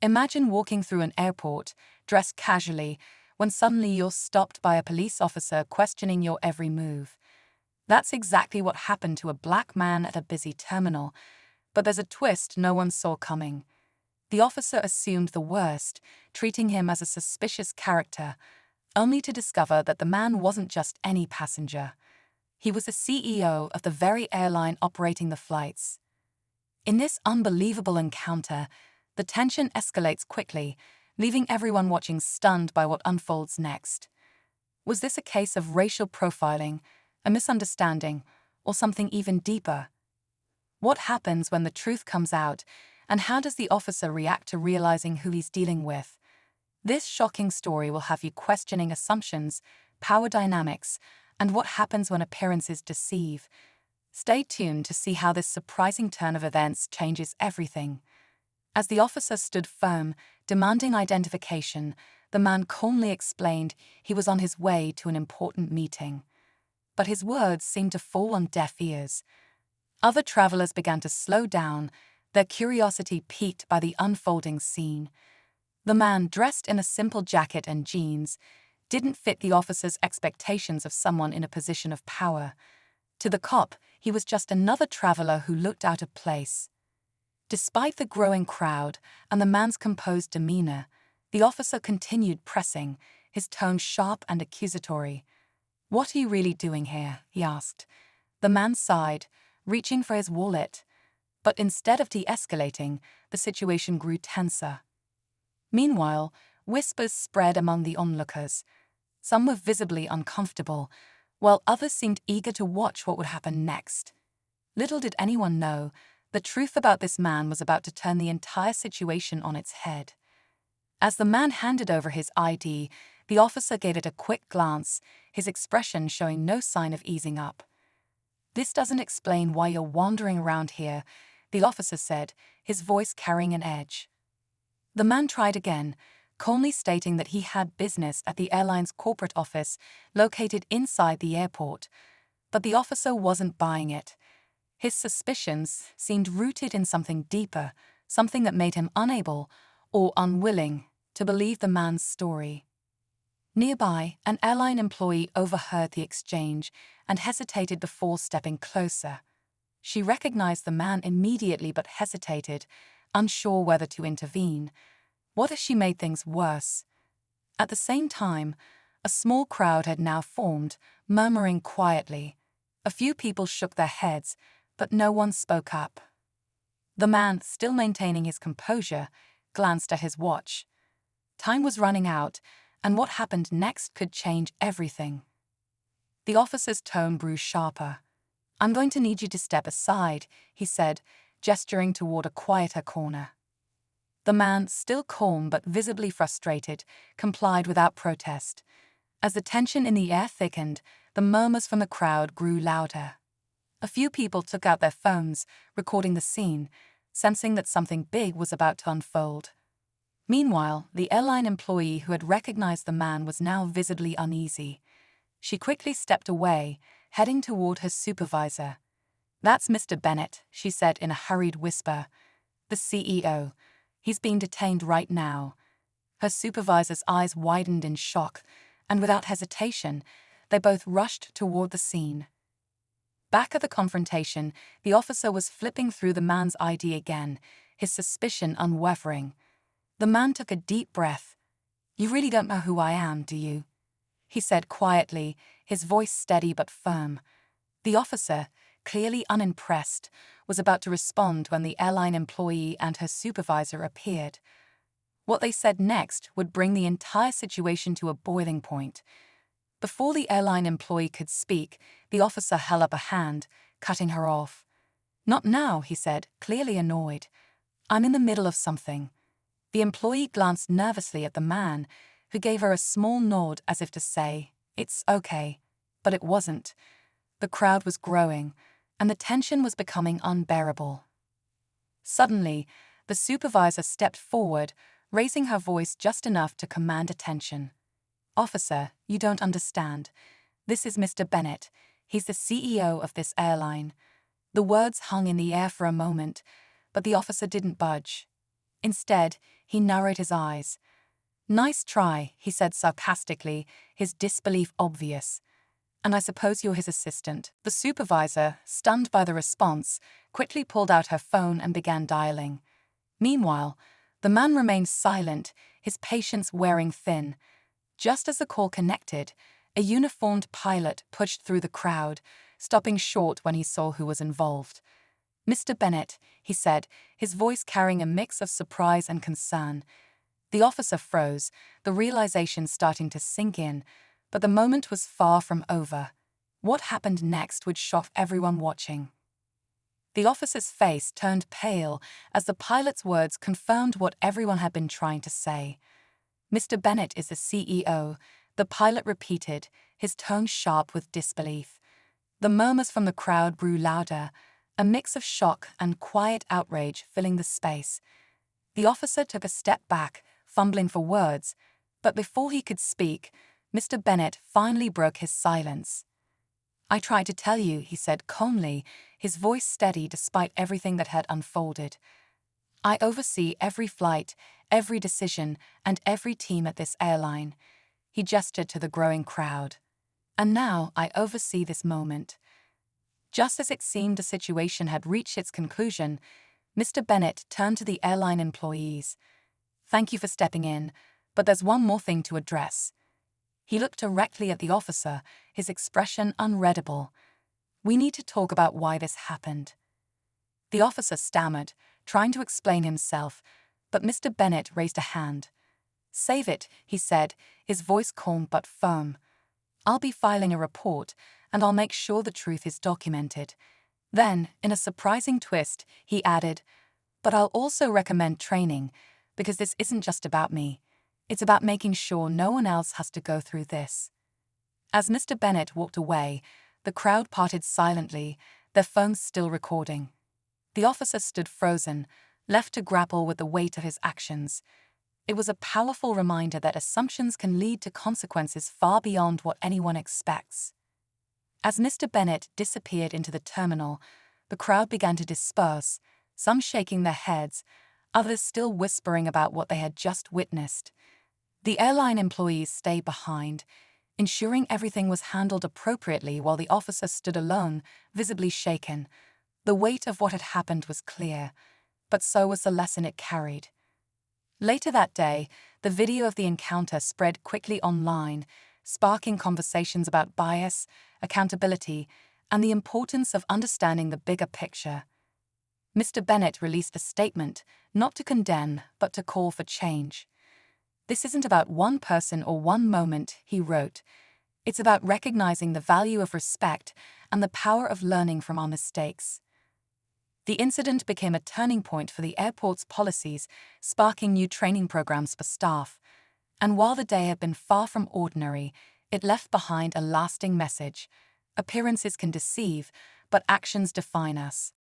Imagine walking through an airport, dressed casually, when suddenly you're stopped by a police officer questioning your every move. That's exactly what happened to a black man at a busy terminal, but there's a twist no one saw coming. The officer assumed the worst, treating him as a suspicious character, only to discover that the man wasn't just any passenger. He was the CEO of the very airline operating the flights. In this unbelievable encounter, the tension escalates quickly, leaving everyone watching stunned by what unfolds next. Was this a case of racial profiling, a misunderstanding, or something even deeper? What happens when the truth comes out, and how does the officer react to realizing who he's dealing with? This shocking story will have you questioning assumptions, power dynamics, and what happens when appearances deceive. Stay tuned to see how this surprising turn of events changes everything. As the officer stood firm, demanding identification, the man calmly explained he was on his way to an important meeting. But his words seemed to fall on deaf ears. Other travelers began to slow down, their curiosity piqued by the unfolding scene. The man, dressed in a simple jacket and jeans, didn't fit the officer's expectations of someone in a position of power. To the cop, he was just another traveler who looked out of place. Despite the growing crowd and the man's composed demeanor, the officer continued pressing, his tone sharp and accusatory. "What are you really doing here?" he asked. The man sighed, reaching for his wallet. But instead of de-escalating, the situation grew tenser. Meanwhile, whispers spread among the onlookers. Some were visibly uncomfortable, while others seemed eager to watch what would happen next. Little did anyone know, the truth about this man was about to turn the entire situation on its head. As the man handed over his ID, the officer gave it a quick glance, his expression showing no sign of easing up. "This doesn't explain why you're wandering around here," the officer said, his voice carrying an edge. The man tried again, calmly stating that he had business at the airline's corporate office located inside the airport, but the officer wasn't buying it. His suspicions seemed rooted in something deeper, something that made him unable, or unwilling, to believe the man's story. Nearby, an airline employee overheard the exchange and hesitated before stepping closer. She recognized the man immediately but hesitated, unsure whether to intervene. What if she made things worse? At the same time, a small crowd had now formed, murmuring quietly. A few people shook their heads, but no one spoke up. The man, still maintaining his composure, glanced at his watch. Time was running out, and what happened next could change everything. The officer's tone grew sharper. "I'm going to need you to step aside," he said, gesturing toward a quieter corner. The man, still calm but visibly frustrated, complied without protest. As the tension in the air thickened, the murmurs from the crowd grew louder. A few people took out their phones, recording the scene, sensing that something big was about to unfold. Meanwhile, the airline employee who had recognized the man was now visibly uneasy. She quickly stepped away, heading toward her supervisor. "That's Mr. Bennett," she said in a hurried whisper. "The CEO. He's being detained right now." Her supervisor's eyes widened in shock, and without hesitation, they both rushed toward the scene. Back at the confrontation, the officer was flipping through the man's ID again, his suspicion unwavering. The man took a deep breath. "You really don't know who I am, do you?" he said quietly, his voice steady but firm. The officer, clearly unimpressed, was about to respond when the airline employee and her supervisor appeared. What they said next would bring the entire situation to a boiling point. Before the airline employee could speak, the officer held up a hand, cutting her off. "Not now," he said, clearly annoyed. "I'm in the middle of something." The employee glanced nervously at the man, who gave her a small nod as if to say, "It's okay." But it wasn't. The crowd was growing, and the tension was becoming unbearable. Suddenly, the supervisor stepped forward, raising her voice just enough to command attention. "Officer, you don't understand. This is Mr. Bennett. He's the CEO of this airline." The words hung in the air for a moment, but the officer didn't budge. Instead, he narrowed his eyes. "Nice try," he said sarcastically, his disbelief obvious. "And I suppose you're his assistant." The supervisor, stunned by the response, quickly pulled out her phone and began dialing. Meanwhile, the man remained silent, his patience wearing thin. Just as the call connected, a uniformed pilot pushed through the crowd, stopping short when he saw who was involved. "Mr. Bennett," he said, his voice carrying a mix of surprise and concern. The officer froze, the realization starting to sink in, but the moment was far from over. What happened next would shock everyone watching. The officer's face turned pale as the pilot's words confirmed what everyone had been trying to say. "Mr. Bennett is the CEO," the pilot repeated, his tone sharp with disbelief. The murmurs from the crowd grew louder, a mix of shock and quiet outrage filling the space. The officer took a step back, fumbling for words, but before he could speak, Mr. Bennett finally broke his silence. "I tried to tell you," he said calmly, his voice steady despite everything that had unfolded. "I oversee every flight, every decision, and every team at this airline." He gestured to the growing crowd. "And now I oversee this moment." Just as it seemed the situation had reached its conclusion, Mr. Bennett turned to the airline employees. "Thank you for stepping in, but there's one more thing to address." He looked directly at the officer, his expression unreadable. "We need to talk about why this happened." The officer stammered, trying to explain himself, but Mr. Bennett raised a hand. "Save it," he said, his voice calm but firm. "I'll be filing a report, and I'll make sure the truth is documented." Then, in a surprising twist, he added, "But I'll also recommend training, because this isn't just about me. It's about making sure no one else has to go through this." As Mr. Bennett walked away, the crowd parted silently, their phones still recording. The officer stood frozen, left to grapple with the weight of his actions. It was a powerful reminder that assumptions can lead to consequences far beyond what anyone expects. As Mr. Bennett disappeared into the terminal, the crowd began to disperse, some shaking their heads, others still whispering about what they had just witnessed. The airline employees stayed behind, ensuring everything was handled appropriately while the officer stood alone, visibly shaken. The weight of what had happened was clear, but so was the lesson it carried. Later that day, the video of the encounter spread quickly online, sparking conversations about bias, accountability, and the importance of understanding the bigger picture. Mr. Bennett released a statement, not to condemn, but to call for change. "This isn't about one person or one moment," he wrote. "It's about recognizing the value of respect and the power of learning from our mistakes." The incident became a turning point for the airport's policies, sparking new training programs for staff. And while the day had been far from ordinary, it left behind a lasting message. Appearances can deceive, but actions define us.